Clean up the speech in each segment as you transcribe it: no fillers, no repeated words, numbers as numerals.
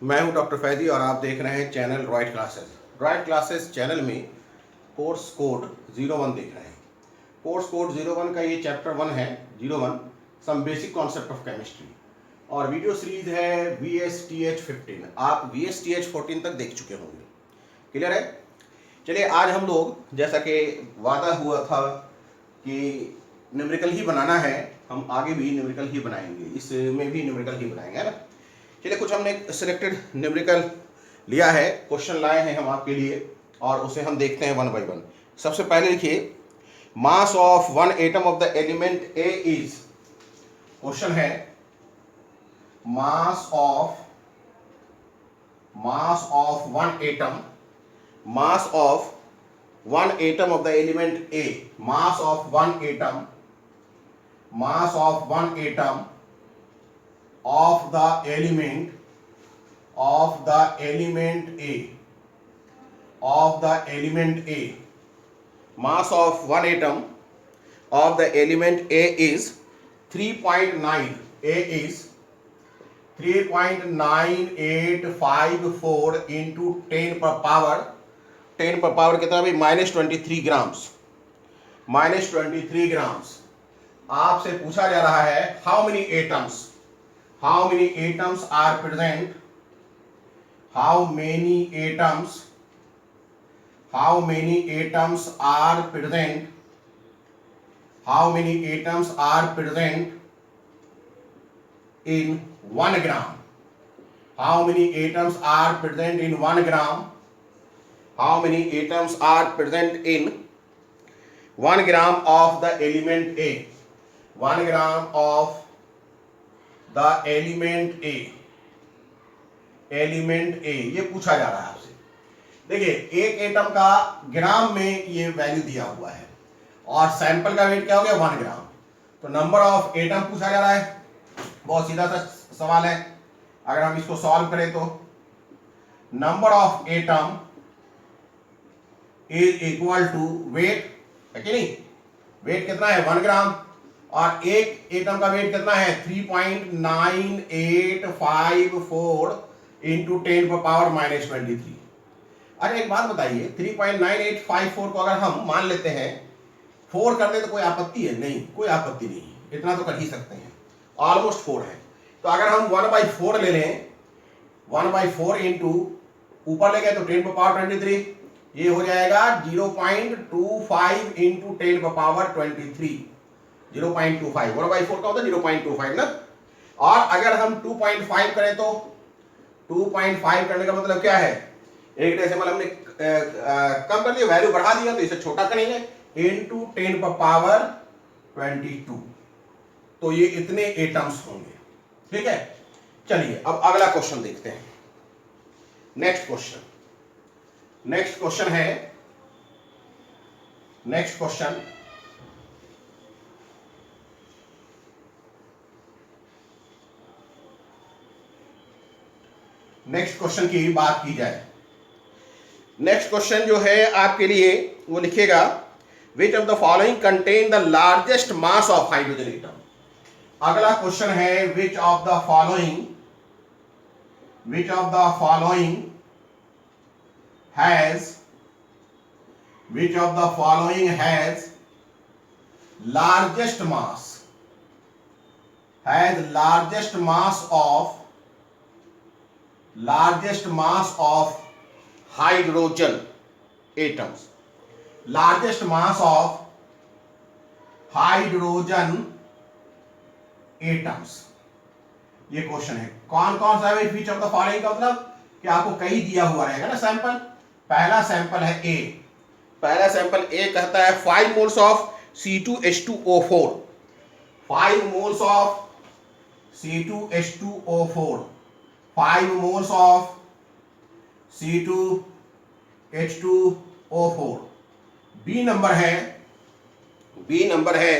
मैं हूं डॉक्टर फैदी और आप देख रहे हैं channel riot classes. Riot classes channel में कोर्स कोड 01 देख रहे हैं। कोर्स कोड 01 का ये चैप्टर 1 है, 01 some basic concept of chemistry, और वीडियो सीरीज है VSTH15। आप VSTH14 तक देख चुके होंगे। क्लियर है? चलिए, आज हम लोग, जैसा कि वादा हुआ था कि न्यूमेरिकल ही बनाना है, हम आगे भी न्यूमेरिकल ही बनाएंगे, इसमें भी न्यूमेरिकल ही बनाएंगे, है ना। चलिए, कुछ हमने सिलेक्टेड न्यूमेरिकल लिया है, क्वेश्चन लाए हैं हम आपके लिए, और उसे हम देखते हैं वन बाय वन। सबसे पहले लिखिए, mass of one atom of the element A is. Question है, mass of one atom, mass of one atom of the element A, mass of one atom, mass of one atom of the element A, of the element A, mass of one atom of the element A is 3.9. A is 3.9854 into 10 per power, 10 पर power कितना भाई, -23 grams, -23 grams. आपसे पूछा जा रहा है how many atoms, how many atoms are present, how many atoms are present, how many atoms are present in 1 gram, how many atoms are present in 1 gram, how many atoms are present in 1 gram of the element A, 1 gram of the element A, ये पूछा जा रहा है आपसे। देखिए, एक atom का ग्राम में ये वैल्यू दिया हुआ है और सैंपल का वेट क्या हो गया, 1 ग्राम। तो नंबर ऑफ एटम पूछा जा रहा है। बहुत सीधा सा सवाल है, अगर हम इसको सॉल्व करें तो number of atom is equal to weight, है कि नहीं। वेट कितना है, 1 ग्राम, और एक एटम का वेट कितना है, 3.9854 इंटू 10 पर पावर -23। अरे एक बात बताइए, 3.9854 को अगर हम मान लेते हैं 4 कर दे तो कोई आपत्ति है? नहीं, कोई आपत्ति नहीं, इतना तो कर ही सकते हैं, ऑलमोस्ट 4 है। तो अगर हम 1/4 ले लें, 1/4 इंटू ऊपर ले गए तो 10 पर पावर 23, ये हो जाएगा 0.25 इंटू 10 पर पावर 23, 0.25। 1/4 का होता है 0.25 ना। और अगर हम 2.5 करें तो 2.5 करने का मतलब क्या है, एक डेसिमल हमने कम कर दिया, वैल्यू बढ़ा दिया, तो इसे छोटा करेंगे, इंटू 10 पर पावर 22। तो ये इतने एटम्स होंगे, ठीक है। चलिए, अब अगला क्वेश्चन देखते हैं। नेक्स्ट क्वेश्चन है, नेक्स्ट क्वेश्चन की बात की जाए। नेक्स्ट क्वेश्चन जो है आपके लिए, वो लिखेगा, which of the following contain the largest mass of hydrogen atom. अगला क्वेश्चन है, which of the following has largest mass of hydrogen atoms, largest mass of hydrogen atoms. ये क्वेश्चन है। कौन कौन सा है विच ऑफ द फॉलोइंग का मतलब कि आपको कहीं दिया हुआ रहेगा ना सैंपल। पहला सैंपल है ए, पहला सैंपल ए कहता है 5 moles of C2H2O4, 5 moles of C2H2O4, 5 moles of C2H2O4। B number है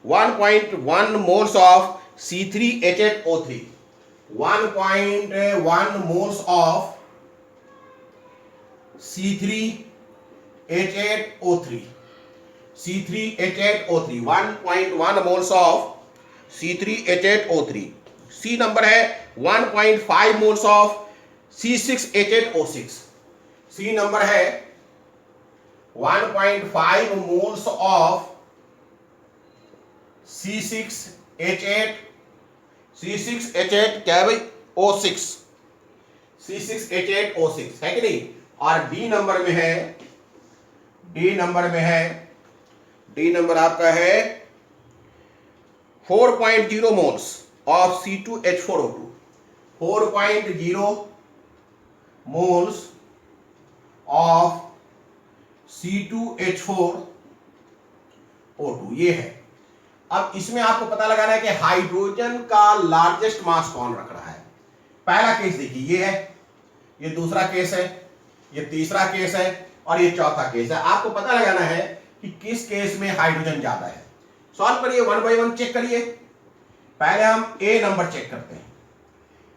1.1 moles of C3H8O3, 1.1 moles of C3H8O3, 1.1 moles of C3H8O3। C number है 1.5 moles of C6H8O6। C number है 1.5 मोल्स ऑफ C6H8 क्या है भाई O6, C6H8O6 है कि नहीं। और डी नंबर में है, डी नंबर आपका है 4.0 moles of C2H4O2, 4.0 moles of C2H4O2 ये है। अब इसमें आपको पता लगाना है कि हाइड्रोजन का लार्जेस्ट मास कौन रख रहा है। पहला केस देखिए ये है, ये दूसरा केस है, ये तीसरा केस है और ये चौथा केस है। आपको पता लगाना है कि किस केस में हाइड्रोजन ज्यादा है। सॉल्व करिए, वन बाय वन चेक करिए। पहले हम ए नंबर चेक करते हैं।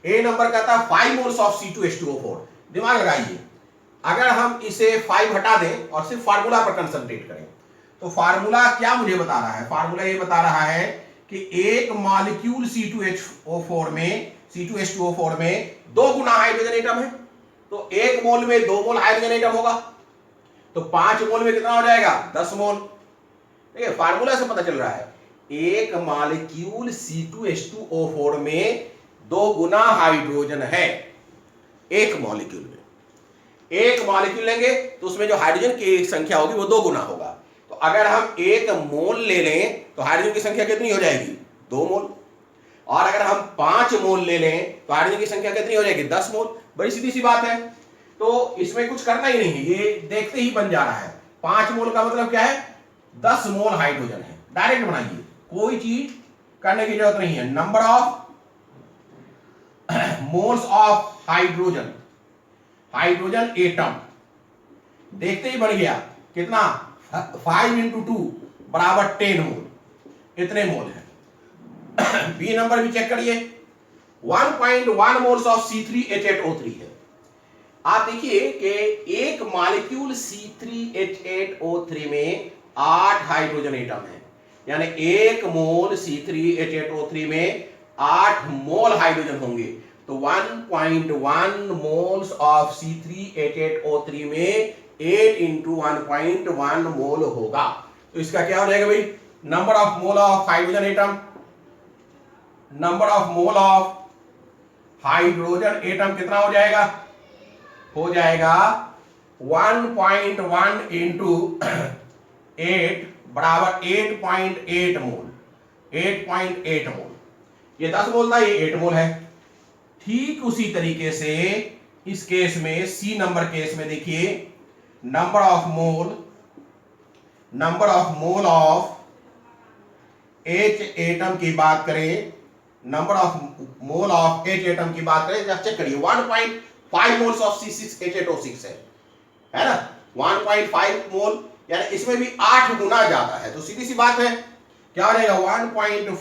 ए नंबर कहता है 5 मोल्स ऑफ C2H2O4। दिमाग लगाइए, अगर हम इसे 5 हटा दें और सिर्फ फार्मूला पर कंसंट्रेट करें तो फार्मूला क्या मुझे बता रहा है, फार्मूला ये बता रहा है कि एक मॉलिक्यूल C2H2O4 में 2 गुना हाइड्रोजन एटम है, तो 1 मोल में 2 मोल हाइड्रोजन एटम होगा, तो 5 मोल में कितना हो जाएगा 10 मोल। देखिए फार्मूला से पता चल रहा है एक मॉलिक्यूल C2H2O4 में 2 गुना हाइड्रोजन है। एक मॉलिक्यूल में, एक मॉलिक्यूल लेंगे तो उसमें जो हाइड्रोजन की संख्या होगी वो 2 गुना होगा। तो अगर हम 1 मोल ले लें तो हाइड्रोजन की संख्या कितनी हो जाएगी 2 मोल, और अगर हम 5 मोल ले लें तो हाइड्रोजन की संख्या कितनी हो जाएगी 10 मोल। बड़ी सीधी सी बात है, तो इसमें कुछ करना ही नहीं है, ये देखते ही बन जा रहा है। 5 मोल का मतलब क्या है 10 मोल हाइड्रोजन है। डायरेक्ट बनाइए, कोई चीज करने की जरूरत नहीं है। Number of moles of hydrogen, hydrogen atom देखते ही बन गया कितना 5 × 2 बराबर 10 मोल, इतने मोल है। बी नंबर भी चेक करिए, 1.1 मोल्स ऑफ C3H8O3 है। आप देखिए कि एक मॉलिक्यूल C3H8O3 में 8 हाइड्रोजन एटम है, यानी 1 मोल C3H8O3 में 8 मोल हाइड्रोजन होंगे। तो 1.1 मोल्स ऑफ C3H8O3 में 8 × 1.1 मोल होगा। तो इसका क्या हो जाएगा भाई, number of mole of hydrogen atom, number of mole of hydrogen atom कितना हो जाएगा, हो जाएगा 1.1 × 8 बराबर 8.8 मोल, 8.8 मोल। ये 10 मोल था, ये 8 मोल है। ठीक उसी तरीके से इस केस में, सी नंबर केस में देखिए, number of mole of H atom की बात करें, number of mole of H atom की बात करें, चेक करिए 1.5 मोल्स ऑफ C6H8O6 है ना, 1.5 मोल, यानी इसमें भी 8 गुना ज्यादा है। तो सीधी सी बात है क्या हो जाएगा 1.5 ×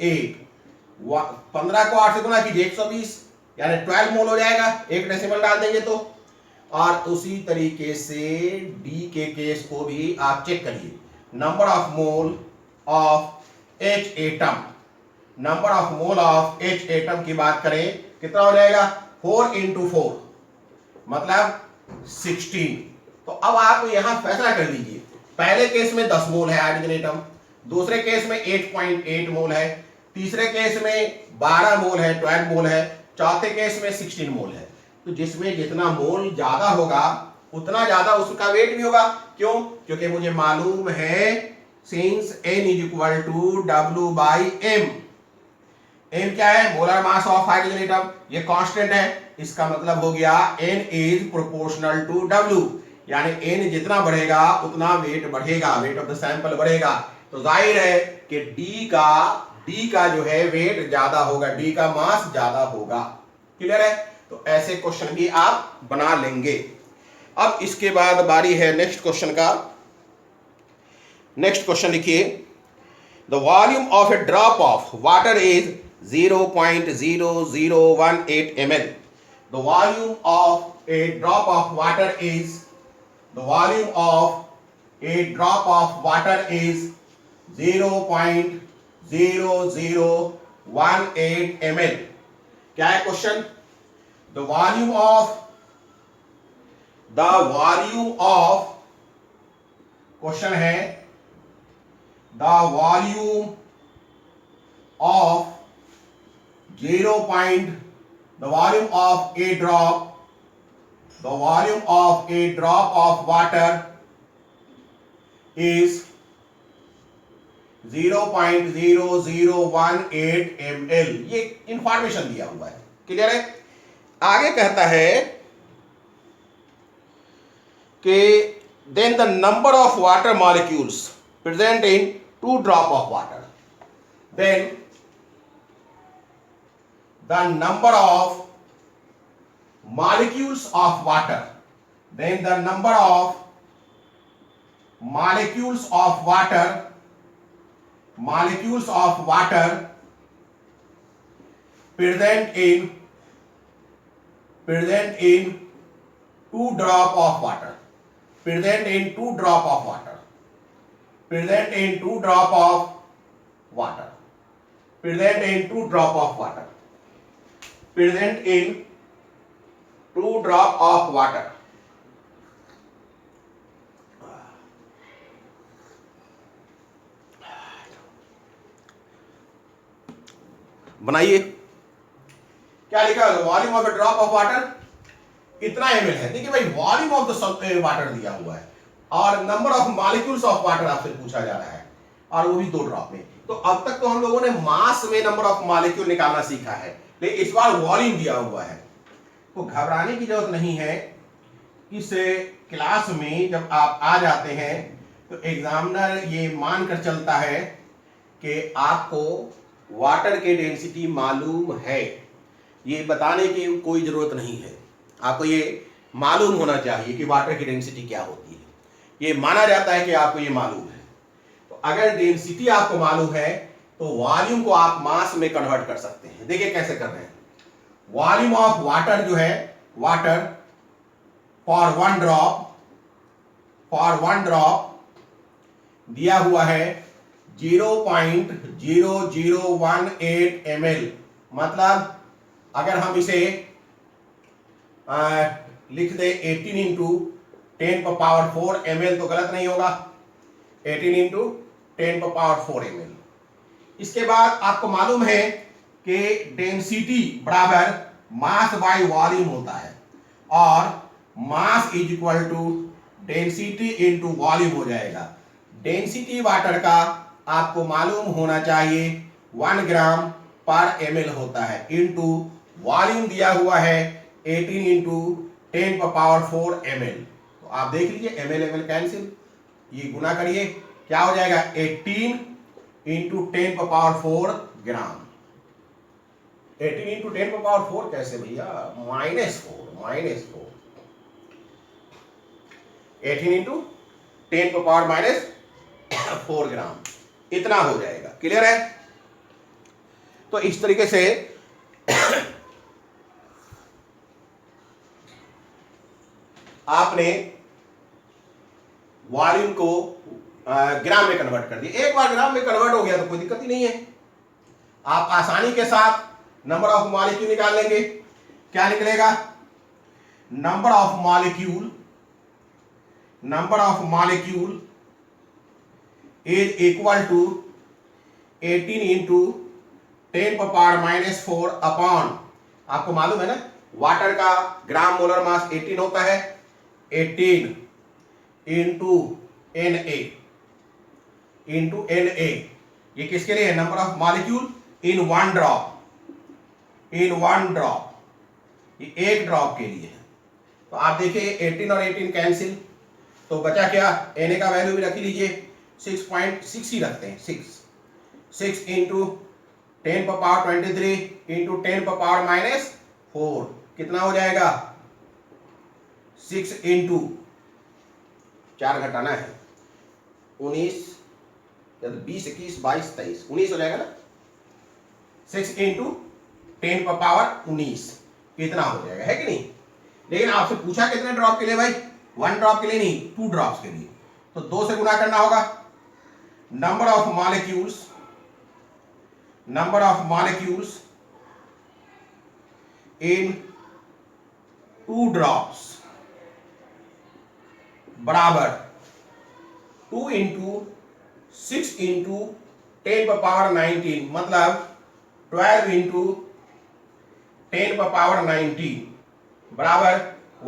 8, 15 को 8 से गुना कीजिए 120, यानी 12 मोल हो जाएगा, एक डेसिमल डाल देंगे तो। और उसी तरीके से डी के केस को भी आप चेक करिए, number of mole of H atom, number of mole of H atom की बात करें कितना हो जाएगा 4 × 4 मतलब 16। तो अब आप यहां फैसला कर लीजिए, पहले केस में 10 मोल है हाइड्रोजन एटम, दूसरे केस में 8.8 मोल है, तीसरे केस में 12 मोल है, 12 मोल है, चौथे केस में 16 मोल है। तो जिसमें जितना मोल ज्यादा होगा उतना ज्यादा उसका वेट भी होगा। क्यों? क्योंकि मुझे मालूम है सिंस N = W/m। m क्या है, molar mass of hydrogen atom, ये कांस्टेंट है। इसका मतलब हो गया N = W, यानी N जितना बढ़ेगा उतना वेट बढ़ेगा, वेट ऑफ द सैंपल बढ़ेगा। तो जाहिर है कि D का जो है वेट ज्यादा होगा, D का मास ज्यादा होगा। क्लियर है? तो ऐसे क्वेश्चन भी आप बना लेंगे। अब इसके बाद बारी है नेक्स्ट क्वेश्चन का। नेक्स्ट क्वेश्चन लिखिए, the volume of A drop of water is 0.0018 ml. The volume of a drop of water is 0.0018 0.18 ml। क्या है question? The volume of question है the volume of the volume of a drop of water is 0.0018 ml। ये information दिया हुआ है, clear है। आगे कहता है कि then the number of water molecules present in 2 drop of water, then the number of molecules of water, then the number of molecules of water present in 2 drop of water, present in 2 drop of water, present in 2 drop of water, present in 2 drop of water, present in 2 drop of water। बनाइए, क्या लिखा है? Volume of A drop of water इतना ml है। देखिए भाई, volume of the water दिया हुआ है और number of molecules of water आपसे पूछा जा रहा है, और वो भी 2 ड्रॉप में। तो अब तक तो हम लोगों ने मास में नंबर ऑफ मॉलिक्यूल निकालना सीखा है, लेकिन इस बार वॉल्यूम दिया हुआ है। तो घबराने की जरूरत नहीं है। इस क्लास में जब आप आ जाते हैं तो एग्जामिनर ये मानकर चलता है कि आपको वाटर की डेंसिटी मालूम है। ये बताने की कोई ज़रूरत नहीं है, आपको ये मालूम होना चाहिए कि वाटर की डेंसिटी क्या होती है। ये माना जाता है कि आपको ये मालूम है। तो अगर डेंसिटी आपको मालूम है तो वॉल्यूम को आप मास में कन्वर्ट कर सकते हैं। देखिए कैसे कर रहे हैं। वॉल्यूम ऑफ वाटर जो है, वाटर फॉर वन ड्रॉप दिया हुआ है 0.0018 ml। मतलब अगर हम इसे लिख दे 18 इंटू 10⁻⁴ ml तो गलत नहीं होगा। 18 इंटू 10⁻⁴ ml। इसके बाद आपको मालूम है कि डेंसिटी बराबर मास बाय वॉल्यूम होता है, और mass is equal to density into volume हो जाएगा। डेंसिटी वाटर का आपको मालूम होना चाहिए 1 ग्राम पर ml होता है, इंटू वॉल्यूम दिया हुआ है 18 इंटू 10⁻⁴ ml। तो आप देख लीजिए ml कैंसिल, ये गुना करिए, क्या हो जाएगा 18 इंटू 10⁻⁴ ग्राम। 18 इंटू 10⁻⁴ कैसे भैया? -4। 18 इंटू 10⁻⁴ ग्राम, इतना हो जाएगा। क्लियर है? तो इस तरीके से आपने वॉल्यूम को ग्राम में कन्वर्ट कर दिया। एक बार ग्राम में कन्वर्ट हो गया तो कोई दिक्कत ही नहीं है, आप आसानी के साथ नंबर ऑफ मॉलिक्यूल निकाल लेंगे। क्या निकलेगा? Number of molecule is equal to 18 into 10⁻⁴ upon, आपको मालूम है ना वाटर का ग्राम मोलर मास 18 होता है, 18 इंटू Na। ये किसके लिए है? Number of molecule in one drop, ये एक ड्रॉप के लिए है। तो आप देखिए 18 और 18 कैंसिल, तो बचा क्या? Na का वैल्यू भी रख लीजिए, 6.6 ही रखते हैं। 6 इंटू 10⁻23 इंटू 10⁻⁴ कितना हो जाएगा? 6 इंटू 4 घटाना है, 19, 20, 21, 22, 23, 19 हो जाएगा ना। 6 इंटू 10⁻19 कितना हो जाएगा, है कि नहीं? लेकिन आपसे पूछा कितने ड्रॉप के लिए भाई? 1 ड्रॉप के लिए नहीं, 2 ड्रॉप्स के लिए। तो 2 से गुना करना होगा। Number of number of molecules in 2 drops बराबर 2 इंटू 6 इंटू 10⁻19 मतलब 12 इंटू 10⁻19 बराबर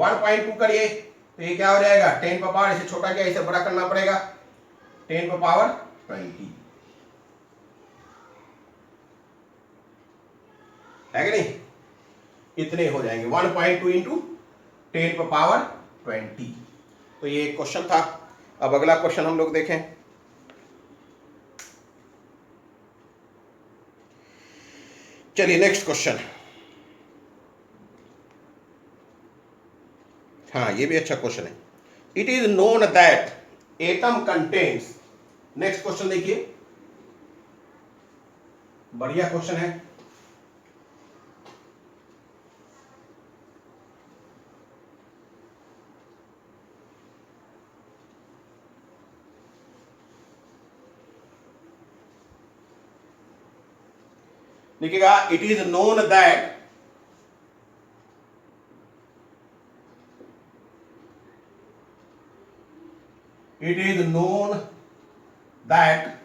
1.2 करिए तो ये क्या हो जाएगा 10 इसे छोटा क्या इसे बड़ा करना पड़ेगा 10⁻20 है कि नहीं, इतने हो जाएंगे 1.2 इंटू 10⁻20। तो ये एक क्वेश्चन था। अब अगला क्वेश्चन हम लोग देखें। चलिए नेक्स्ट क्वेश्चन। हाँ ये भी अच्छा क्वेश्चन है। It is known that atom contains, next question देखिए, बढ़िया क्वेश्चन है। लिखिएगा it is known that it is known that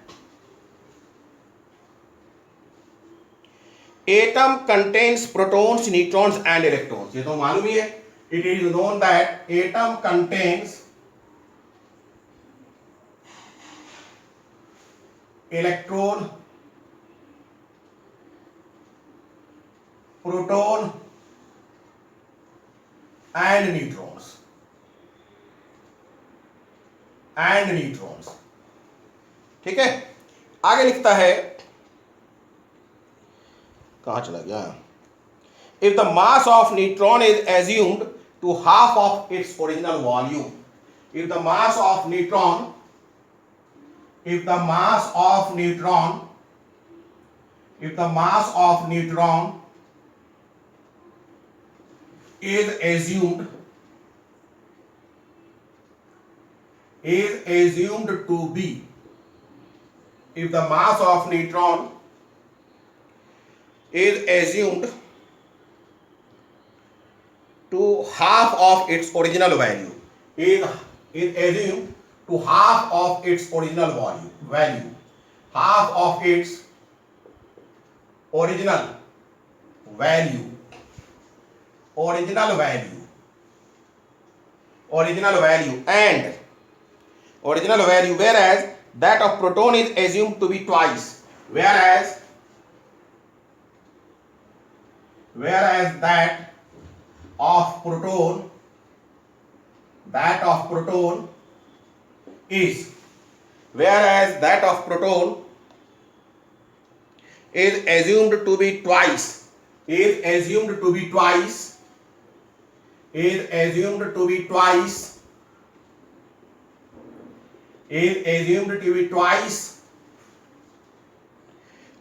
atom contains protons, neutrons and electrons, ये तो मालूम ही है। it is known that atom contains electron, proton and neutrons ठीक है। आगे लिखता है, कहां चला गया, if the mass of neutron is assumed to half of its original volume, if the mass of neutron, if the mass of neutron is assumed to be, if the mass of neutron is assumed to half of its original value, is assumed to half of its original value, half of its original value, whereas that of proton is assumed to be twice, whereas that of proton is assumed to be twice,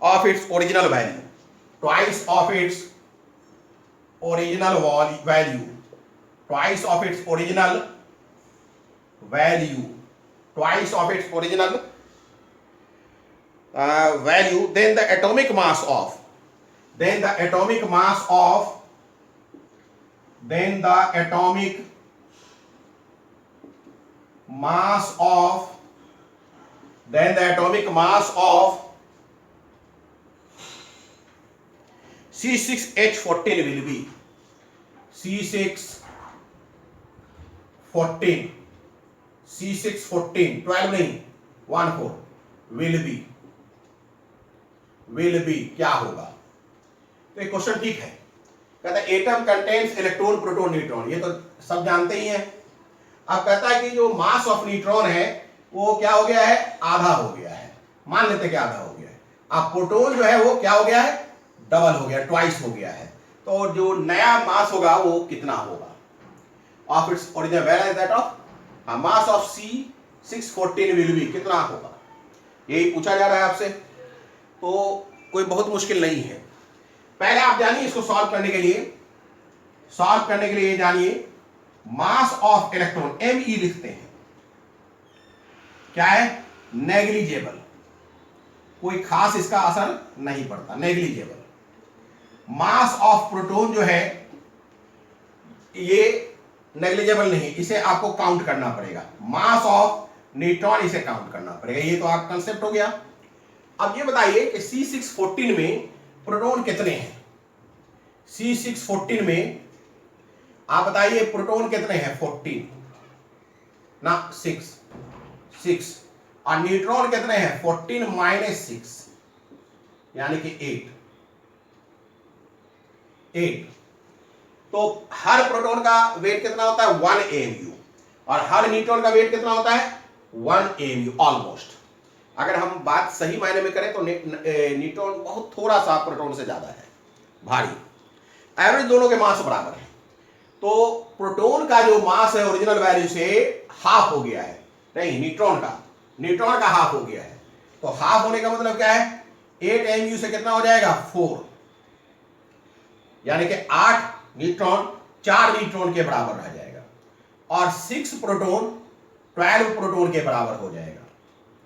of its original value, twice of its original value, then the atomic mass of then the atomic mass of C6H14 will be C614 12 नहीं 14 will be क्या होगा। तो एक question ठीक है, कहता है atom contains electron, proton, neutron, ये तो सब जानते ही हैं। अब कहता है कि जो मास ऑफ न्यूट्रॉन है वो क्या हो गया है, आधा हो गया है, मान लेते कि आधा हो गया है। अब प्रोटॉन जो है वो क्या हो गया है, डबल हो गया, ट्वाइस हो गया है। तो जो नया मास होगा वो कितना होगा, of its original, where that of mass of C614 will be, कितना होगा, यही पूछा जा रहा है आपसे। तो कोई बहुत मुश्किल नहीं है। पहले आप जानिए इसको सॉल्व करने के लिए जानिए मास ऑफ इलेक्ट्रॉन, Me लिखते हैं, क्या है, नेग्लिजिबल, कोई खास इसका असर नहीं पड़ता, नेग्लिजेबल। मास ऑफ प्रोटॉन जो है ये नेग्लिजेबल नहीं, इसे आपको काउंट करना पड़ेगा। मास ऑफ न्यूट्रॉन इसे काउंट करना पड़ेगा। ये तो आपका कंसेप्ट हो गया। अब ये बताइए कि C614 में प्रोटॉन कितने हैं? C614 में आप बताइए प्रोटॉन कितने हैं? 14 ना, 6 और न्यूट्रॉन कितने हैं? 14 माइनस 6 यानी कि 8। तो हर प्रोटॉन का वेट कितना होता है? 1 AMU। और हर न्यूट्रॉन का वेट कितना होता है? 1 AMU ऑलमोस्ट। अगर हम बात सही मायने में करें तो न्यूट्रॉन बहुत थोड़ा सा प्रोटॉन से ज्यादा है भारी। एवरेज दोनों के मास बराबर है। तो प्रोटॉन का जो मास है ओरिजिनल वैल्यू से हाफ हो गया है। नहीं, न्यूट्रॉन का हाफ हो गया है। तो हाफ होने का मतलब क्या है? 8 AMU से कितना हो जाएगा? 4, यानी कि 8 न्यूट्रॉन 4 न्यूट्रॉन के बराबर रह जाएगा और 6 प्रोटॉन 12 प्रोटॉन के बराबर हो जाएगा।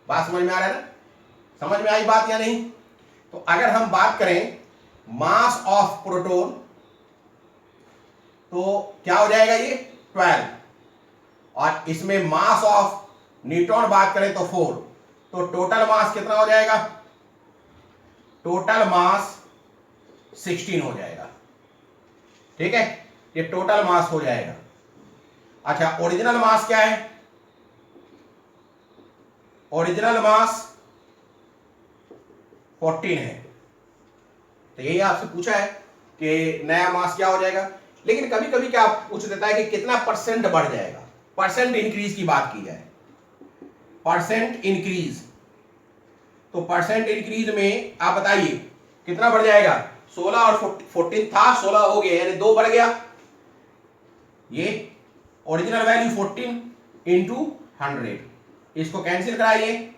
बात समझ में आ रहा है ना? समझ में आई बात या नहीं? तो अगर हम बात करें मास ऑफ प्रोटॉन तो क्या हो जाएगा? ये 12 और इसमें मास ऑफ न्यूट्रॉन बात करें तो 4। तो टोटल मास कितना हो जाएगा? टोटल मास 16 हो जाएगा। ठीक है, ये टोटल मास हो जाएगा। अच्छा, ओरिजिनल मास क्या है? ओरिजिनल मास 14 है। तो यही आपसे पूछा है कि नया मास क्या हो जाएगा। लेकिन कभी कभी क्या पूछ देता है कि कितना परसेंट बढ़ जाएगा। परसेंट इंक्रीज की बात की जाए, परसेंट इंक्रीज, तो परसेंट इंक्रीज में आप बताइए कितना बढ़ जाएगा? 16 और 14 था, 16 हो गया यानी 2 बढ़ गया। ये ओरिजिनल वैल्यू 14 इंटू 100, इसको कैंसिल कराइए।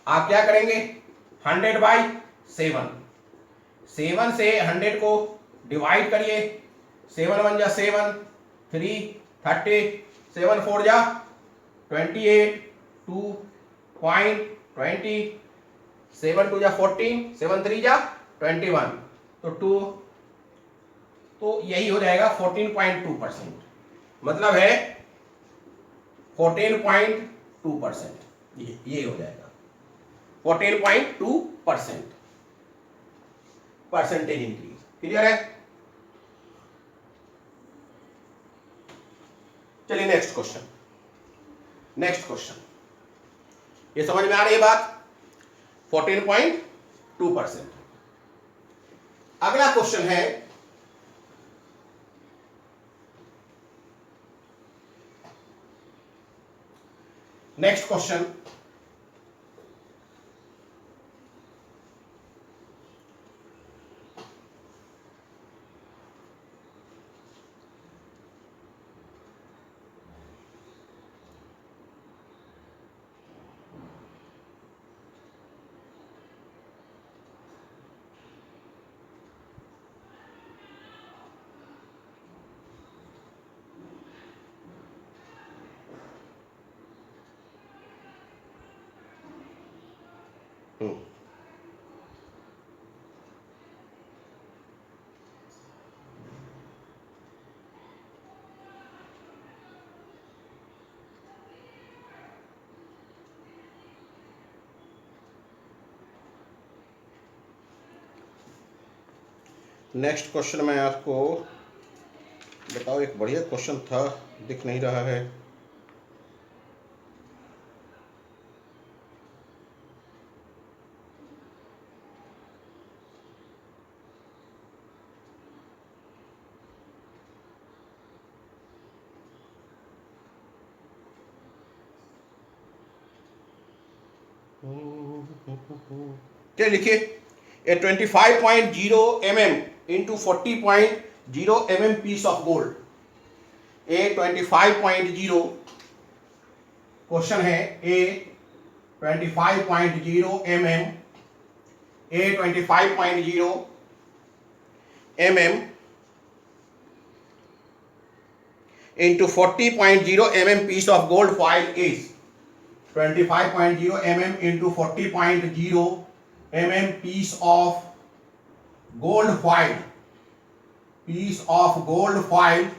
आप क्या करेंगे? 100 बाई 7 से 100 को डिवाइड करिए। 7 1 जा 7, 3 30, 7 4 जा 28, 2.20, 7 2 जा 14, 7 3 जा 21, तो 2, तो यही हो जाएगा 14.2%। मतलब है 14.2%, ये हो जाएगा 14.2% परसेंटेज इंक्रीज। क्लियर है? चलिए नेक्स्ट क्वेश्चन। ये समझ में आ रही है बात? 14.2%। अगला क्वेश्चन है नेक्स्ट क्वेश्चन। नेक्स्ट क्वेश्चन में आपको बताओ, एक बढ़िया क्वेश्चन था, दिख नहीं रहा है। क्या लिखिए? ए 25.0 mm into 40.0 mm piece of gold। A 25.0 question है। ए 25.0 mm, A 25.0 mm into 40.0 mm piece of gold foil is 25.0 mm into 40.0 mm piece of gold foil, piece of gold foil,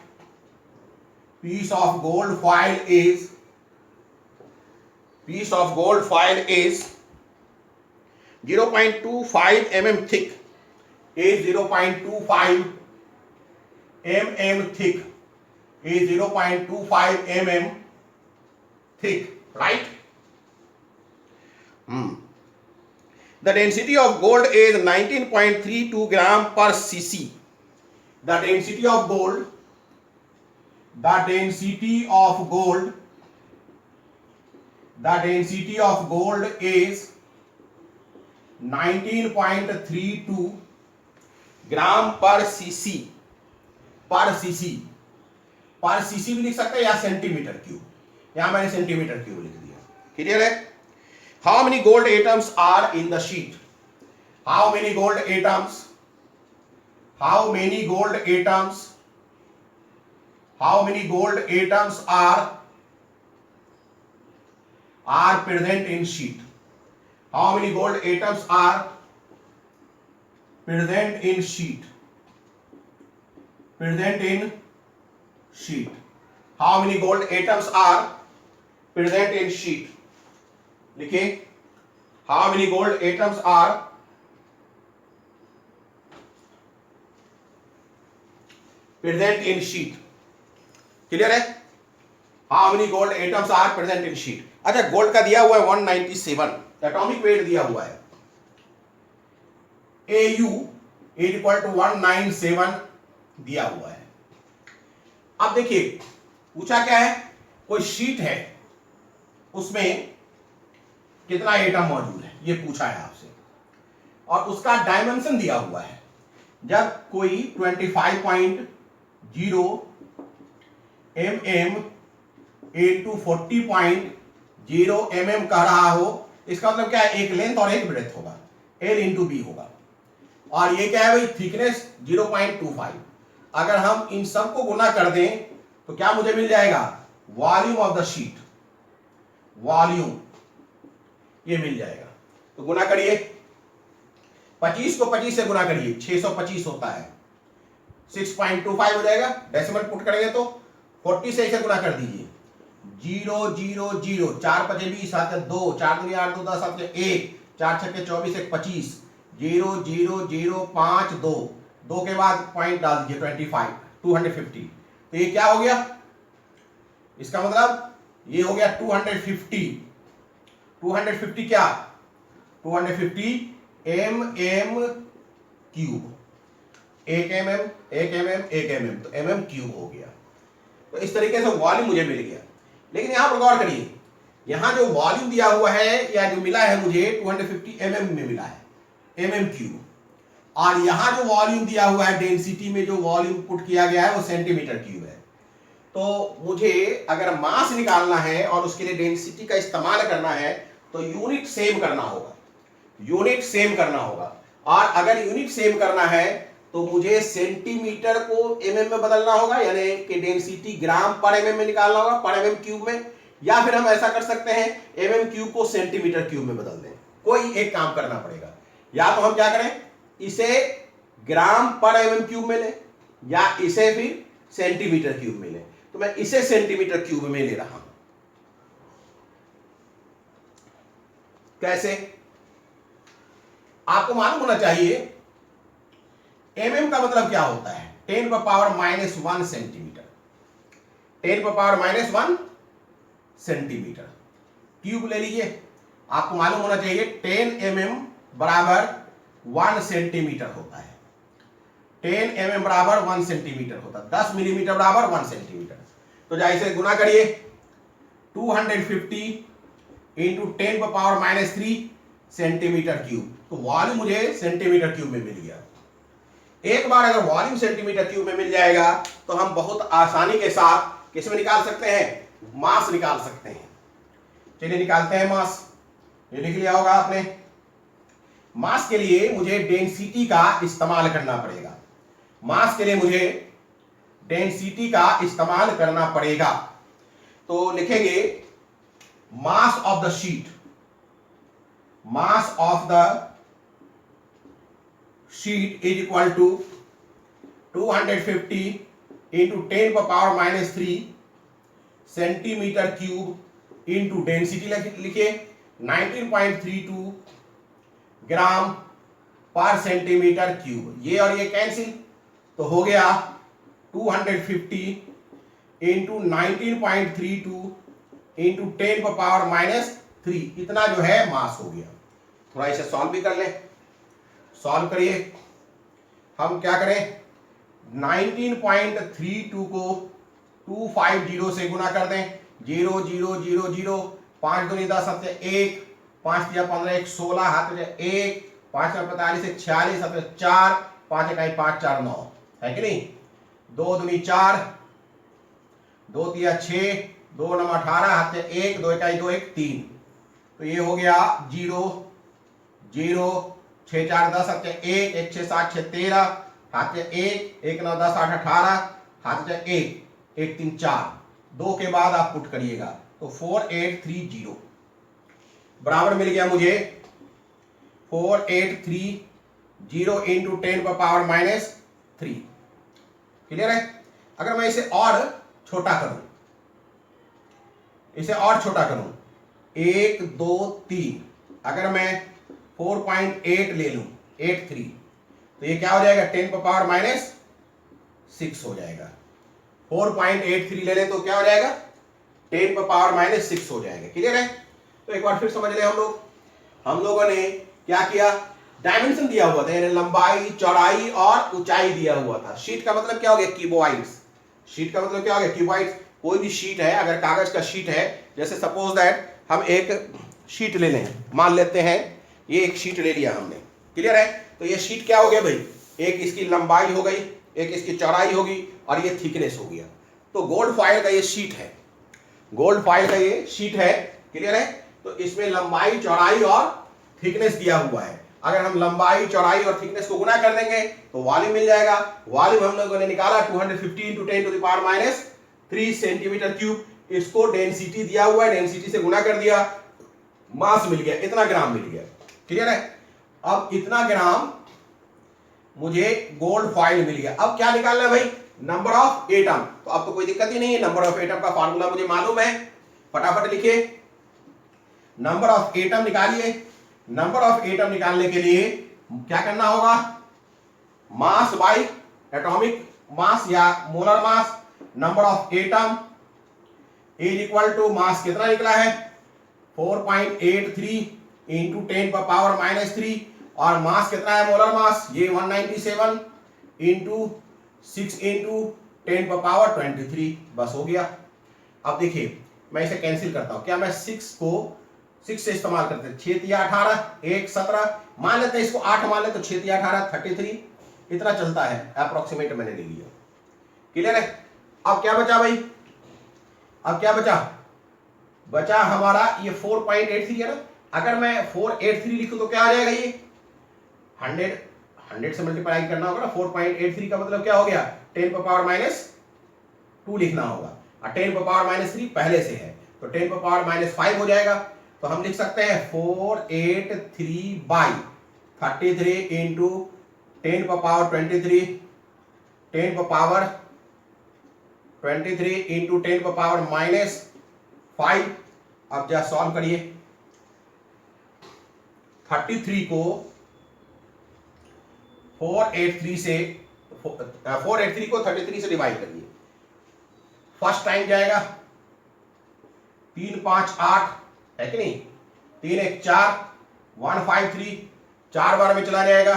piece of gold foil is, piece of gold foil is 0.25 mm thick, is 0.25 mm thick, is 0.25 mm thick, right? The density of gold is 19.32 gram per cc. The density of gold, the density of gold, the density of gold is 19.32 ग्राम पर CC, पर CC, पर CC भी लिख सकते हैं या centimetre cube, यहां मैंने सेंटीमीटर क्यूब लिख दिया। क्लियर है? How many gold atoms are in the sheet? How many gold atoms, how many gold atoms, how many gold atoms are present in sheet? How many gold atoms are present in sheet? Present in sheet. How many gold atoms are present in sheet? लिखिए, how many gold atoms are present in sheet? Clear है? How many gold atoms are present in sheet? अच्छा, gold का दिया हुआ है 197, atomic weight दिया हुआ है AU इक्वल टू 197 दिया हुआ है। अब देखिए पूछा क्या है, कोई शीट है उसमें कितना एटम मौजूद है ये पूछा है आपसे, और उसका डायमेंशन दिया हुआ है। जब कोई 25.0 mm into 40.0 mm कह रहा हो, इसका मतलब क्या है, एक लेंथ और एक ब्रेथ होगा, L इंटू बी होगा, और ये क्या है भाई, थिकनेस 0.25। अगर हम इन सब को गुना कर दें तो क्या मुझे मिल जाएगा, volume of the sheet, volume ये मिल जाएगा। तो गुना करिए, 25 को 25 से गुना करिए, 625 होता है, 6.25 हो जाएगा, डेसिमल पुट करेंगे तो 40 से इसे गुना कर दीजिए, 0 0 0, 4 5 20, 7 2, 4 2 8 2 10 7 1, 4 6 24 1 25, 0 0 0 5 2, 2 के बाद पॉइंट डाल दीजिए 25, 250। तो ये क्या हो गया, इसका मतलब ये हो गया 250, 250 क्या, 250 mm cube, 1 mm 1 mm 1 mm, तो mm क्यूब हो गया। तो इस तरीके से वॉल्यूम मुझे मिल गया। लेकिन यहां पर गौर करिए, यहां जो वॉल्यूम दिया हुआ है या जो मिला है मुझे 250 mm में मिला है, mm क्यूब, और यहां जो वॉल्यूम दिया हुआ है डेंसिटी में जो वॉल्यूम पुट किया गया है वो सेंटीमीटर क्यूब है। तो मुझे अगर मास निकालना है और उसके लिए डेंसिटी का इस्तेमाल करना है तो यूनिट सेम करना होगा, यूनिट सेम करना होगा, और अगर यूनिट सेम करना है तो मुझे सेंटीमीटर को mm में बदलना होगा, यानी कि डेंसिटी ग्राम पर mm में निकालना होगा, पर mm क्यूब में, या फिर हम ऐसा कर सकते हैं mm क्यूब को सेंटीमीटर क्यूब में बदल दें। कोई एक काम करना पड़ेगा, या तो हम क्या करें, इसे ग्राम पर mm क्यूब में लें, या इसे फिर सेंटीमीटर क्यूब में लें। तो मैं इसे सेंटीमीटर क्यूब में ले रहा हूं। कैसे, आपको मालूम होना चाहिए mm का मतलब क्या होता है, 10⁻⁻1 सेंटीमीटर, 10⁻⁻1 सेंटीमीटर। क्यूब ले लीजिए, आपको मालूम होना चाहिए 10 mm बराबर 1 सेंटीमीटर होता है, 10 mm बराबर 1 सेंटीमीटर होता है, 10 मिलीमीटर बराबर 1 सेंटीमीटर। तो जैसे गुना करिए, 250 इंटू 10⁻³ सेंटीमीटर क्यूब, तो वॉल्यूम मुझे सेंटीमीटर क्यूब में मिल गया। एक बार अगर वॉल्यूम सेंटीमीटर क्यूब में मिल जाएगा तो हम बहुत आसानी के साथ किस में निकाल सकते हैं, मास निकाल सकते हैं। चलिए निकालते हैं मास। ये लिख लिया होगा आपने। मास के लिए मुझे डेंसिटी का इस्तेमाल करना पड़ेगा, मास के लिए मुझे डेंसिटी का इस्तेमाल करना पड़ेगा। तो लिखेंगे mass of the sheet, mass of the sheet is equal to 250 into 10⁻³ centimetre cube into density लिखिए 19.32 ग्राम पर सेंटीमीटर क्यूब। ये और ये कैंसिल, तो हो गया 250 इंटू 19.32 इंटू 10⁻³ इतना जो है मास हो गया। थोड़ा इसे सॉल्व भी कर लें। सॉल्व करिए। हम क्या करें, 19.32 को 250 से गुना कर दें। 0 0 0 0 5 दूनी 10 7 1 5 3 15 1 16 हाथ 1 5 45 1 46 7 4 5 1 5 4 9 है कि नहीं। 2 दूनी 4 2 3 6 2 9 18 हाथ 1 2 1 2 1 3। तो ये हो गया 0 0 6 4 10 7 1 1 6 7 6 13 हाथ 1 1 9 10 8 18 हाथ 1 1 3 4 2 के बाद आप पुट करिएगा तो 4830 बराबर मिल गया मुझे 4830 इंटू 10⁻³ क्लियर है। अगर मैं इसे और छोटा करूं, इसे और छोटा करूं 1 2 3, अगर मैं 4.8 ले लूं 83 तो ये क्या हो जाएगा 10⁻⁻6 हो जाएगा। 4.83 ले लें तो क्या हो जाएगा 10⁻⁻6 हो जाएगा। क्लियर है। तो एक बार फिर समझ ले, हम लोगों ने क्या किया, डायमेंशन दिया हुआ था, यानी लंबाई चौड़ाई और ऊंचाई दिया हुआ था। शीट का मतलब क्या हो गया क्यूबॉइड्स। शीट का मतलब क्या हो गया क्यूबॉइड्स। कोई भी शीट है, अगर कागज का शीट है, जैसे सपोज दैट हम एक शीट ले लें, मान लेते हैं ये एक शीट ले लिया हमने। क्लियर है। तो ये शीट क्या हो गया भाई, एक इसकी लंबाई हो गई, एक इसकी चौड़ाई होगी और ये थिकनेस हो गया। तो गोल्ड फॉइल का ये शीट है, गोल्ड फॉइल का ये शीट है। क्लियर है। तो इसमें लंबाई चौड़ाई और थिकनेस दिया हुआ है। अगर हम लंबाई चौड़ाई और थिकनेस को गुना कर देंगे तो वॉल्यूम मिल जाएगा। वॉल्यूम हम लोगों ने निकाला 250 इंटू 10⁻³ सेंटीमीटर क्यूब। इसको डेंसिटी दिया हुआ है, डेंसिटी से गुना कर दिया, मास मिल गया, इतना ग्राम मिल गया। क्लियर है। अब इतना ग्राम मुझे गोल्ड फॉइल मिल गया। अब क्या निकालना है भाई, नंबर ऑफ एटम। तो अब तो कोई दिक्कत ही नहीं है, नंबर ऑफ एटम का फार्मूला मुझे मालूम है। फटाफट लिखिए, नंबर ऑफ एटम निकालिए। नंबर ऑफ एटम निकालने के लिए क्या करना होगा, मास बाई एटॉमिक मास या molar mass. Number of atom is equal to mass कितना निकला है 4.83 इंटू 10⁻³ और मास कितना है मोलर मास, ये 197 इंटू 6 इंटू 10⁻23। बस हो गया। अब देखिए मैं इसे कैंसिल करता हूं। क्या मैं 6 को 6 से इस्तेमाल करते हैं, 6 3 18 1 17, मान लेते हैं इसको 8 मान लेते तो 6 3 18 33 इतना चलता है, अप्रोक्सीमेट मैंने ले लिया। क्लियर है। अब क्या बचा भाई, अब क्या बचा, बचा हमारा ये 4.83 है ना। अगर मैं 483 लिखूं तो क्या आ जाएगा, ये 100 से मल्टीप्लाई करना होगा ना। 4.83 का मतलब क्या हो गया 10⁻² लिखना होगा और 10⁻³ पहले से है तो 10⁻5 हो जाएगा। तो हम लिख सकते हैं 483/33 इंटू 10⁻23 10⁻23 इंटू 10⁻5। अब जरा सॉल्व करिए। 33 को 483 को 33 से डिवाइड करिए। फर्स्ट टाइम जाएगा 3 5 8 है कि नहीं, 3 1 4 153 4 बार में चला जाएगा।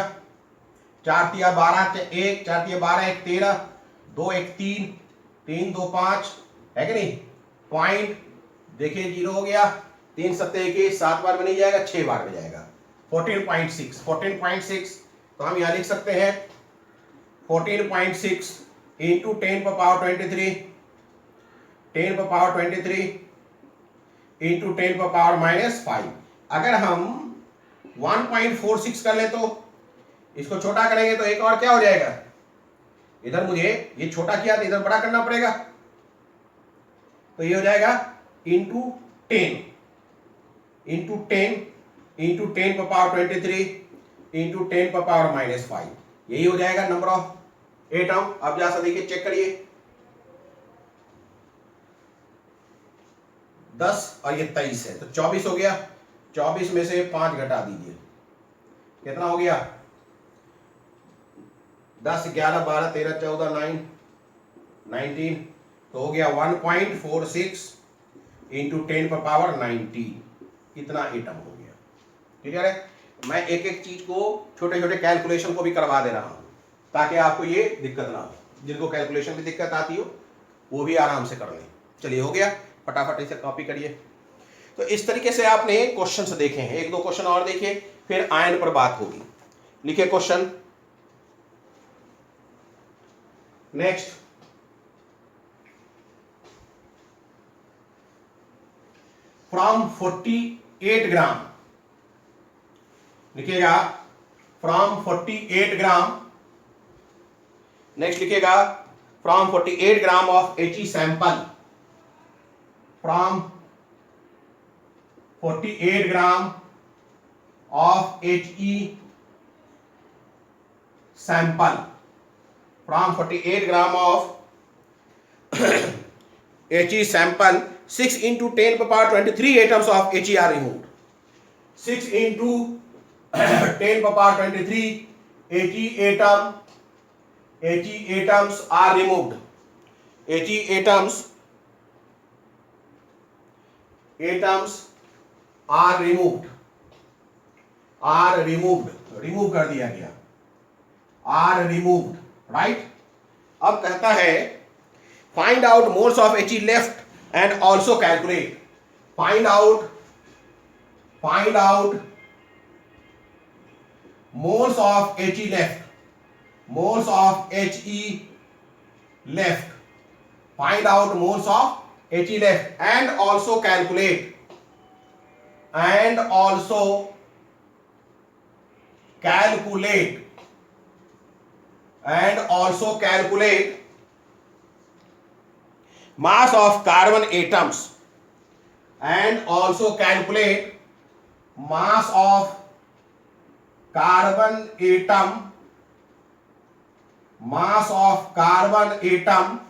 4 3 12 1 4 3 12 1 13 2 1 3 3 2 5 है कि नहीं। पॉइंट देखिए 0 हो गया। 3 7 21 7 बार में नहीं जाएगा, 6 बार में जाएगा। 14.6 तो हम यहां लिख सकते हैं 14.6 इंटू 10⁻23 इंटू 10⁻5। अगर हम 1.46 कर ले तो इसको छोटा करेंगे तो एक और क्या हो जाएगा, इधर मुझे ये छोटा किया तो इधर बड़ा करना पड़ेगा। तो ये हो जाएगा इंटू 10 इंटू 10 इंटू 10⁻23 इंटू 10 पर पावर -5, यही हो जाएगा नंबर ऑफ एटम। अब जरा सा देखिए, चेक करिए, 10 और ये 23 है तो 24 हो गया। 24 में से 5 घटा दीजिए, कितना हो गया? 10 11 12 13 14 9 19, तो हो गया 1.46 इंटू 10 पर पावर 19, इतना एटम हो गया। क्लियर है? मैं एक एक चीज को, छोटे छोटे कैलकुलेशन को भी करवा दे रहा हूं ताकि आपको ये दिक्कत ना हो। जिनको कैलकुलेशन में दिक्कत आती हो वो भी आराम से कर लें। चलिए, हो गया, फटाफट इसे कॉपी करिए। तो इस तरीके से आपने क्वेश्चंस देखे हैं, एक दो क्वेश्चन और देखिए, फिर आयन पर बात होगी। लिखिए क्वेश्चन नेक्स्ट। फ्रॉम 48 ग्राम, लिखिएगा फ्रॉम 48 ग्राम। नेक्स्ट लिखिएगा from 48 gram of He sample, from 48 gram of He sample, from 48 gram of He sample 6 into 10 per power 23 atoms of He are removed. 6 into 10 per power 23 He atoms are removed. He atoms are removed. remove कर दिया गया, are removed, right? अब कहता है find out moles of He left and also calculate. Find out moles of He left, moles of He left. Find out moles of He left and also calculate mass of carbon atoms, and also calculate mass of carbon atom, mass of carbon atom,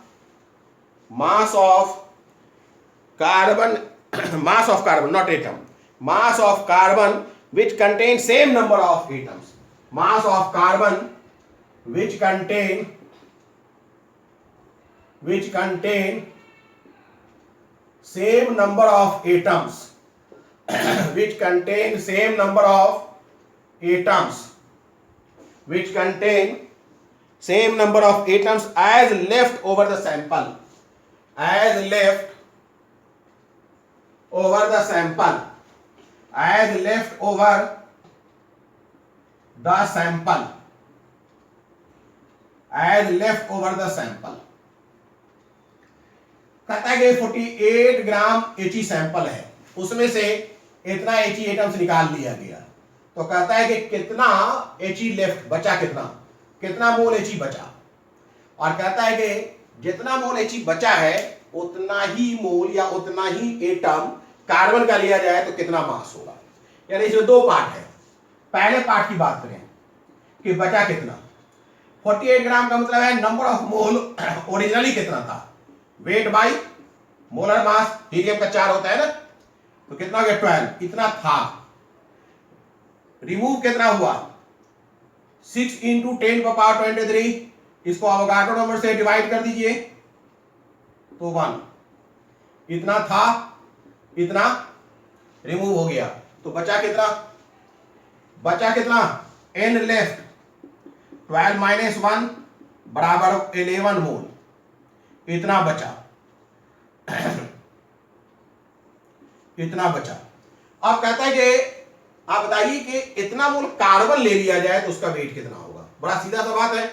mass of carbon mass of carbon, not atom, mass of carbon which contain same number of atoms, mass of carbon which contain same number of atoms which contain same number of atoms, which contain same number of atoms as left over the sample, as left over the sample, as left over the sample, as left over the sample। कहता है कि 48 ग्राम He sample है, उसमें से इतना He atoms निकाल लिया गया, तो कहता है कि कितना He लेफ्ट बचा, कितना मोल He बचा, और कहता है कि जितना मोल He बचा है उतना ही मोल या उतना ही एटम कार्बन का लिया जाए तो कितना मास होगा। यानी इसमें दो पार्ट है। पहले पार्ट की बात करें कि बचा कितना, 48 ग्राम का मतलब है नंबर ऑफ मोल ओरिजिनली कितना था, weight by molar mass, helium का 4 होता है ना, तो कितना हो गया 12, इतना था। रिमूव कितना हुआ, 6 इंटू 10 पर पावर 23, इसको अवोगाड्रो नंबर से डिवाइड कर दीजिए तो 1, इतना था, इतना रिमूव हो गया, तो बचा कितना, n लेफ्ट 12 माइनस 1 बराबर 11 मोल, इतना बचा, इतना बचा। अब कहता है कि आप बताइए कि इतना मोल कार्बन ले लिया जाए तो उसका वेट कितना होगा। बड़ा सीधा सा बात है,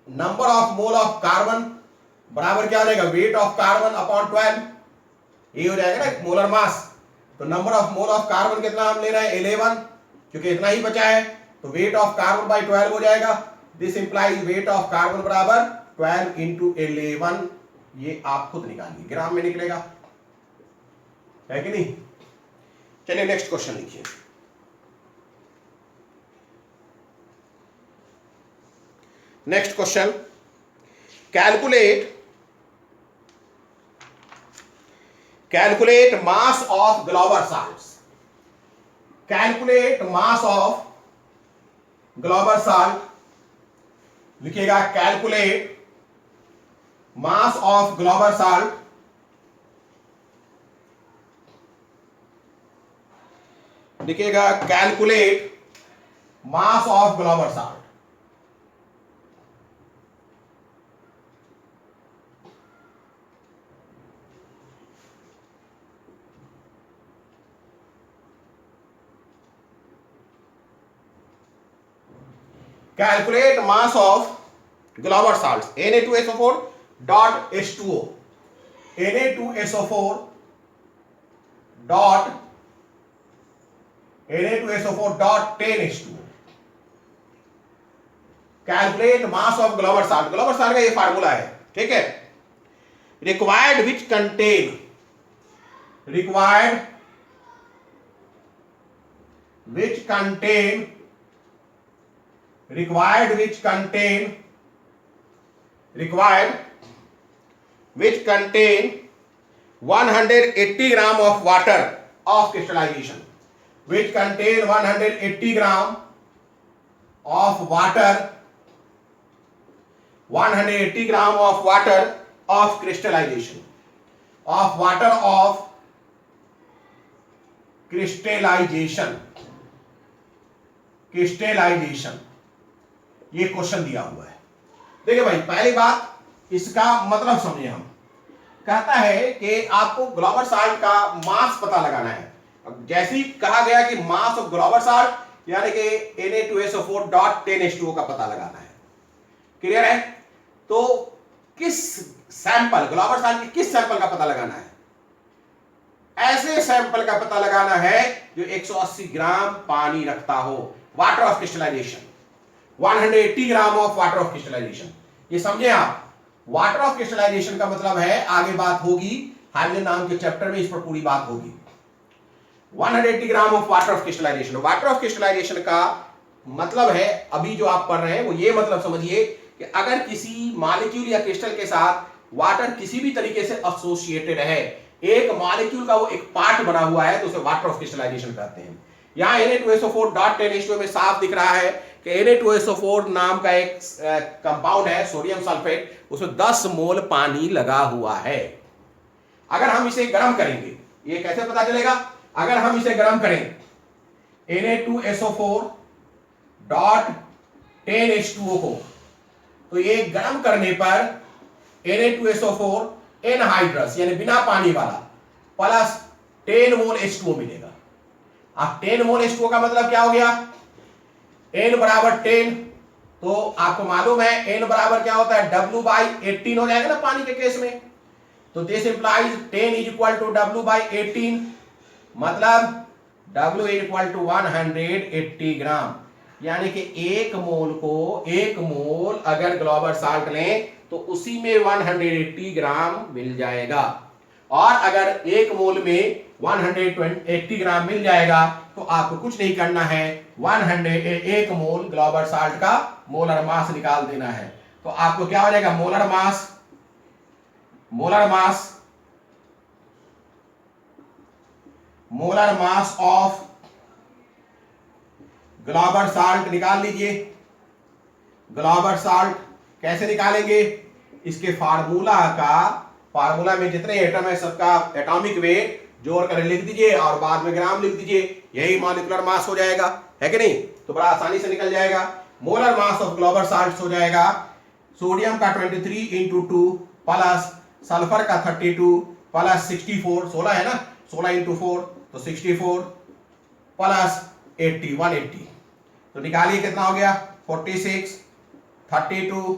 number of mole of carbon बराबर क्या हो जाएगा, वेट ऑफ कार्बन अपॉन 12, ये हो जाएगा ना मोलर मास। तो number of mole of carbon कितना हम ले रहे हैं 11, क्योंकि इतना ही बचा है, तो वेट ऑफ कार्बन बाई 12 हो जाएगा। This implies weight of carbon बराबर 12 इंटू 11, ये आप खुद निकालिए, ग्राम में निकलेगा, है कि नहीं। चलिए नेक्स्ट क्वेश्चन लिखिए। Next question, calculate mass of global salts. Calculate mass of global salt, लिखिएगा calculate mass of global salt, लिखिएगा calculate mass of global salt. Calculate mass of global salts Na2SO4 dot H2O, Na2SO4 dot 10H2O। Calculate mass of global salt, global salt का ये formula है, ठीक है। Required which contain required which contain 180 gram of water of crystallization, which contain 180 gram of water, 180 gram of water of crystallization, of water of crystallization, ये question दिया हुआ है। देखिए भाई, पहली बात इसका मतलब समझिए। हम कहता है कि आपको ग्लोबल साल्ट का मास पता लगाना है। अब जैसे ही कहा गया कि मास ऑफ ग्लोबल साल्ट यानी कि Na2SO4 डॉट 10H2O का पता लगाना है, क्लियर है। तो किस सैंपल, ग्लोबल साल्ट के किस सैंपल का पता लगाना है? ऐसे सैंपल का पता लगाना है जो 180 ग्राम पानी रखता हो, water of crystallisation, 180 gram of water of crystallisation. ये समझे आप? वाटर ऑफ क्रिस्टलाइजेशन का मतलब है, आगे बात होगी हाइड्रोजन नाम के चैप्टर में, इस पर पूरी बात होगी। 180 gram of water of crystallisation, water of crystallisation का मतलब है, अभी जो आप पढ़ रहे हैं वो ये मतलब समझिए कि अगर किसी मॉलिक्यूल या क्रिस्टल के साथ वाटर किसी भी तरीके से एसोसिएटेड है, एक मॉलिक्यूल का वो एक पार्ट बना हुआ है, तो उसे वाटर ऑफ क्रिस्टलाइजेशन कहते हैं। यहां Na2SO4 डॉट 10H2O में साफ दिख रहा है कि Na2SO4 नाम का एक कंपाउंड है, सोडियम सल्फेट, उसमें 10 मोल पानी लगा हुआ है। अगर हम इसे गर्म करेंगे, ये कैसे पता चलेगा? अगर हम इसे गर्म करें Na2SO4 डॉट 10H2O को, तो ये गर्म करने पर Na2SO4 एनहाइड्रस यानी बिना पानी वाला प्लस 10 मोल H2O मिलेगा। अब 10 मोल H2O का मतलब क्या हो गया? N बराबर 10, तो आपको मालूम है N बराबर क्या होता है? W बाई 18 हो जाएगा ना पानी के केस में। तो this implies 10 is equal to W by 18, मतलब W is equal to 180 gram. यानी कि एक मोल अगर ग्लोबल साल्ट लें तो उसी में 180 ग्राम मिल जाएगा। और अगर एक मोल में 180 ग्राम मिल जाएगा तो आपको कुछ नहीं करना है, 1 मोल ग्लोबल साल्ट का मोलर मास निकाल देना है। तो आपको क्या हो जाएगा? Molar mass of global salt निकाल लीजिए। ग्लोबल साल्ट कैसे निकालेंगे? इसके फार्मूला में जितने एटम है सबका एटॉमिक वेट जोड़ कर लिख दीजिए और बाद में ग्राम लिख दीजिए, यही मॉलिक्यूलर मास हो जाएगा, है कि नहीं? तो बड़ा आसानी से निकल जाएगा। Molar mass of global salt हो जाएगा सोडियम का 23 इंटू 2 प्लस सल्फर का 32 प्लस 64, 16 है ना, 16 इंटू 4 तो 64 प्लस 80, 180। तो निकालिए कितना हो गया? 46, 32,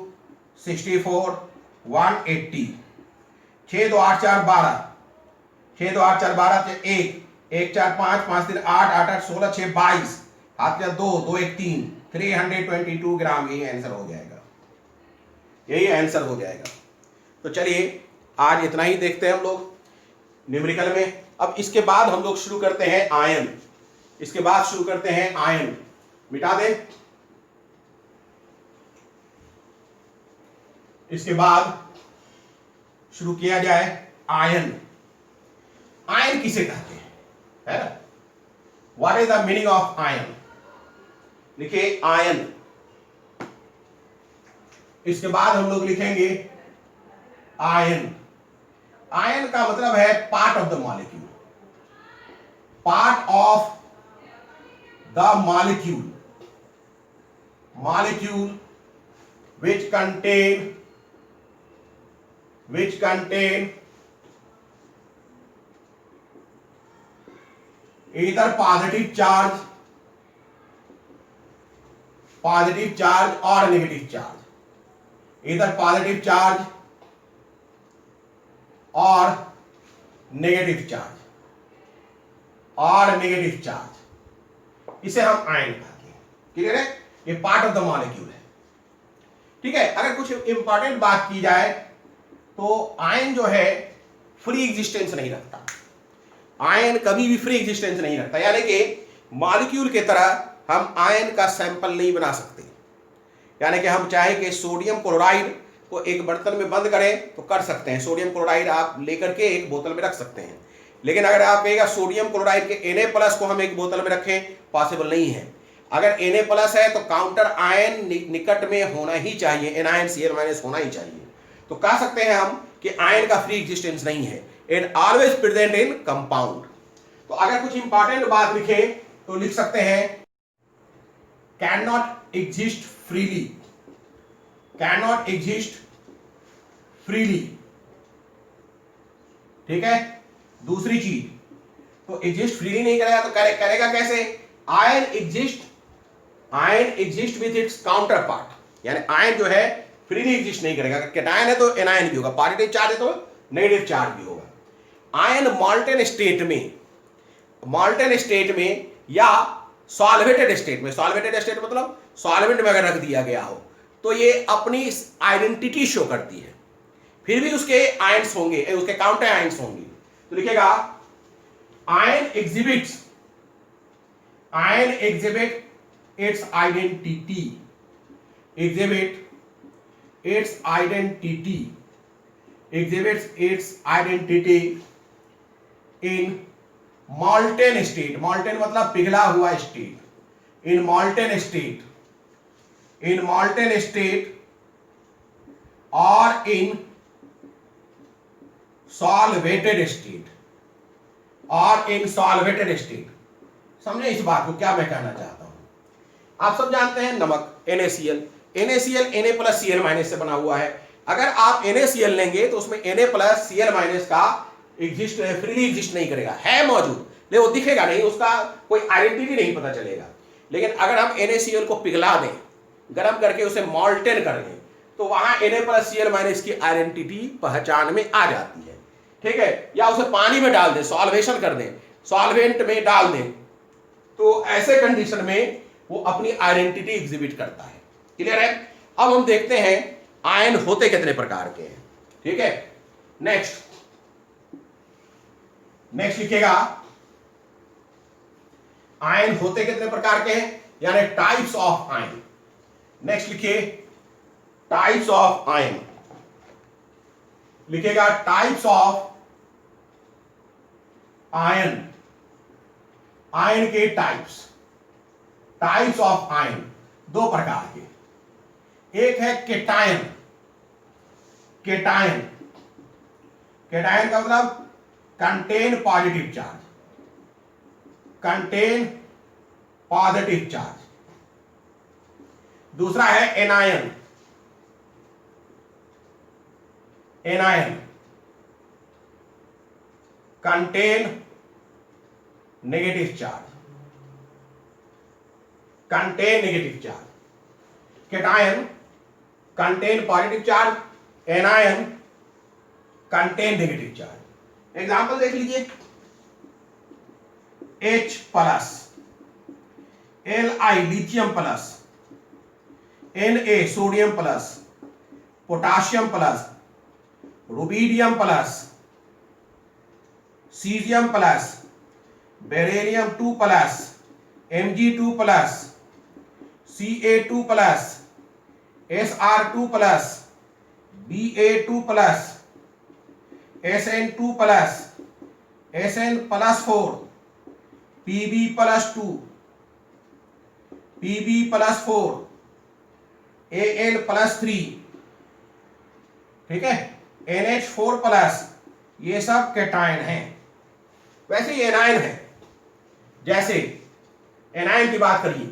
64, 180। 6 2 8 4 12, 6 2 8 4 12, 1 4 5 5 3 8 8 8 16 6 22, हाथ में 2 2 1 3, 322 ग्राम। यही आंसर हो जाएगा। तो चलिए आज इतना ही देखते हैं हम लोग न्यूमेरिकल में। अब इसके बाद हम लोग शुरू करते हैं आयन। मिटा दें। इसके बाद शुरू किया जाए आयन। आयन किसे कहते हैं, है ना? What is the meaning of ion? लिखिए आयन। इसके बाद हम लोग लिखेंगे आयन। आयन का मतलब है part of the molecule, part of the molecule, molecule which contain either positive charge or negative charge, either positive charge or negative charge, इसे हम आयन कहते हैं। क्लियर है? ये पार्ट ऑफ द मॉलिक्यूल है। ठीक है। अगर कुछ इंपॉर्टेंट बात की जाए तो आयन जो है फ्री एग्जिस्टेंस नहीं रखता। आयन कभी भी फ्री एग्जिस्टेंस नहीं रखता, यानी कि मॉलिक्यूल के तरह हम आयन का सैंपल नहीं बना सकते। यानी कि हम चाहे कि सोडियम क्लोराइड को एक बर्तन में बंद करें तो कर सकते हैं, सोडियम क्लोराइड आप लेकर के एक बोतल में रख सकते हैं। लेकिन अगर आप कहेगा सोडियम क्लोराइड के Na+ को हम एक बोतल में रखें, पॉसिबल नहीं है। अगर Na+ है तो काउंटर आयन निकट में होना ही चाहिए, NaCl- होना ही चाहिए। तो कह सकते हैं हम कि आयन का फ्री एग्जिस्टेंस नहीं है, it always present in compound. तो अगर कुछ इंपॉर्टेंट बात लिखे तो लिख सकते हैं can not exist freely, can not exist freely. ठीक है। दूसरी चीज, तो एग्जिस्ट फ्रीली नहीं करेगा तो करेगा कैसे? Ion exist with its counter part, यानी आयन जो है फ्रीली एग्जिस्ट नहीं करेगा। कैटायन है तो एनायन भी होगा, पॉजिटिव चार्ज है तो नेगेटिव चार्ज भी होगा। आयन मॉल्टेन स्टेट में या सॉल्वेटेड स्टेट में, सॉल्वेटेड स्टेट मतलब सॉल्वेंट में अगर रख दिया गया हो तो ये अपनी आइडेंटिटी शो करती है, फिर भी उसके आयंस होंगे, उसके काउंटर आयंस होंगे। तो लिखेगा ion exhibit its identity, exhibits its identity in molten state, molten मतलब पिघला हुआ state, in molten state or in solvated state, समझे इस बात को क्या मैं कहना चाहता हूं? आप सब जानते हैं नमक NaCl Na+Cl- से बना हुआ है। अगर आप NaCl लेंगे तो उसमें Na+Cl- का फ्रीली एग्जिस्ट नहीं करेगा, है मौजूद लेकिन वो दिखेगा नहीं, उसका कोई आइडेंटिटी नहीं पता चलेगा। लेकिन अगर हम NaCl को पिघला दें, गर्म करके उसे मॉल्टेन कर दें, तो वहां Na+Cl- की आइडेंटिटी पहचान में आ जाती है। ठीक है। या उसे पानी में डाल दें, सॉल्वेशन कर दें, सॉल्वेंट में डाल दें, तो ऐसे कंडीशन में वो अपनी आइडेंटिटी एग्जिबिट करता है। क्लियर है? अब हम देखते हैं आयन होते कितने प्रकार के हैं। ठीक है। नेक्स्ट लिखिएगा आयन होते कितने प्रकार के हैं, यानी टाइप्स ऑफ आयन। नेक्स्ट लिखिए टाइप्स ऑफ आयन, लिखिएगा टाइप्स ऑफ आयन, आयन के टाइप्स ऑफ आयन दो प्रकार के। एक है केटायन, केटायन का मतलब कंटेन पॉजिटिव चार्ज। दूसरा है anion, contain negative charge, cation contain positive charge, anion contain negative charge. Example देख लीजिए, H+, Li lithium plus, Na sodium plus, potassium plus, rubidium plus, caesium plus, beryllium 2 plus, Mg2 plus, Ca2 plus, Sr2 plus, Ba2 plus Sn2 plus Sn plus 4 Pb plus 2 Pb plus 4 An plus 3, ठीक है, NH4 plus, ये सब cation हैं। वैसे ये anion है। जैसे anion की बात करिए,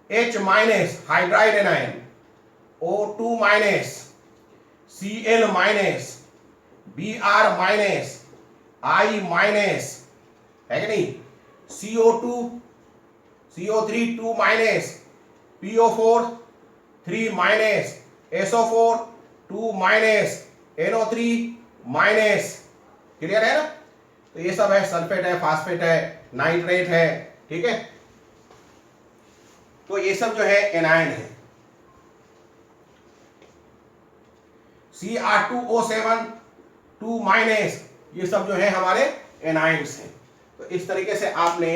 H minus hydride anion, O2 minus, Cl minus, Br minus, I minus, है कि नहीं, CO2, CO3 2 minus, PO4 3 minus, SO4 2 minus, NO3 minus. Clear है ना? तो ये सब है, सल्फेट है, फास्फेट है, नाइट्रेट है, ठीक है। तो ये सब जो है एनायन है। Cr2O7 2 माइनस, ये सब जो है हमारे एनायंस हैं। तो इस तरीके से आपने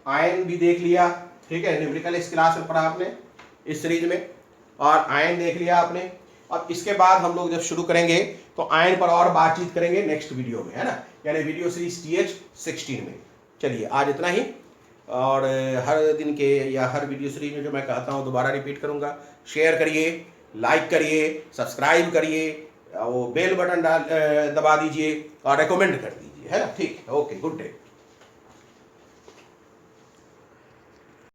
आयन भी देख लिया, ठीक है, न्यूमेरिकल इस क्लास में पढ़ा आपने इस सीरीज में, और आयन देख लिया आपने। अब इसके बाद हम लोग जब शुरू करेंगे तो आयन पर और बातचीत करेंगे नेक्स्ट वीडियो में, है ना, यानी वीडियो सीरीज TH16 में। चलिए आज इतना ही, और हर दिन के या हर वीडियो सीरीज में जो मैं कहता हूँ दोबारा रिपीट करूँगा, शेयर करिए, लाइक करिए, सब्सक्राइब करिए, वो बेल बटन दबा दीजिए और रेकमेंड कर दीजिए, है ना। ठीक है, ओके, गुड डे।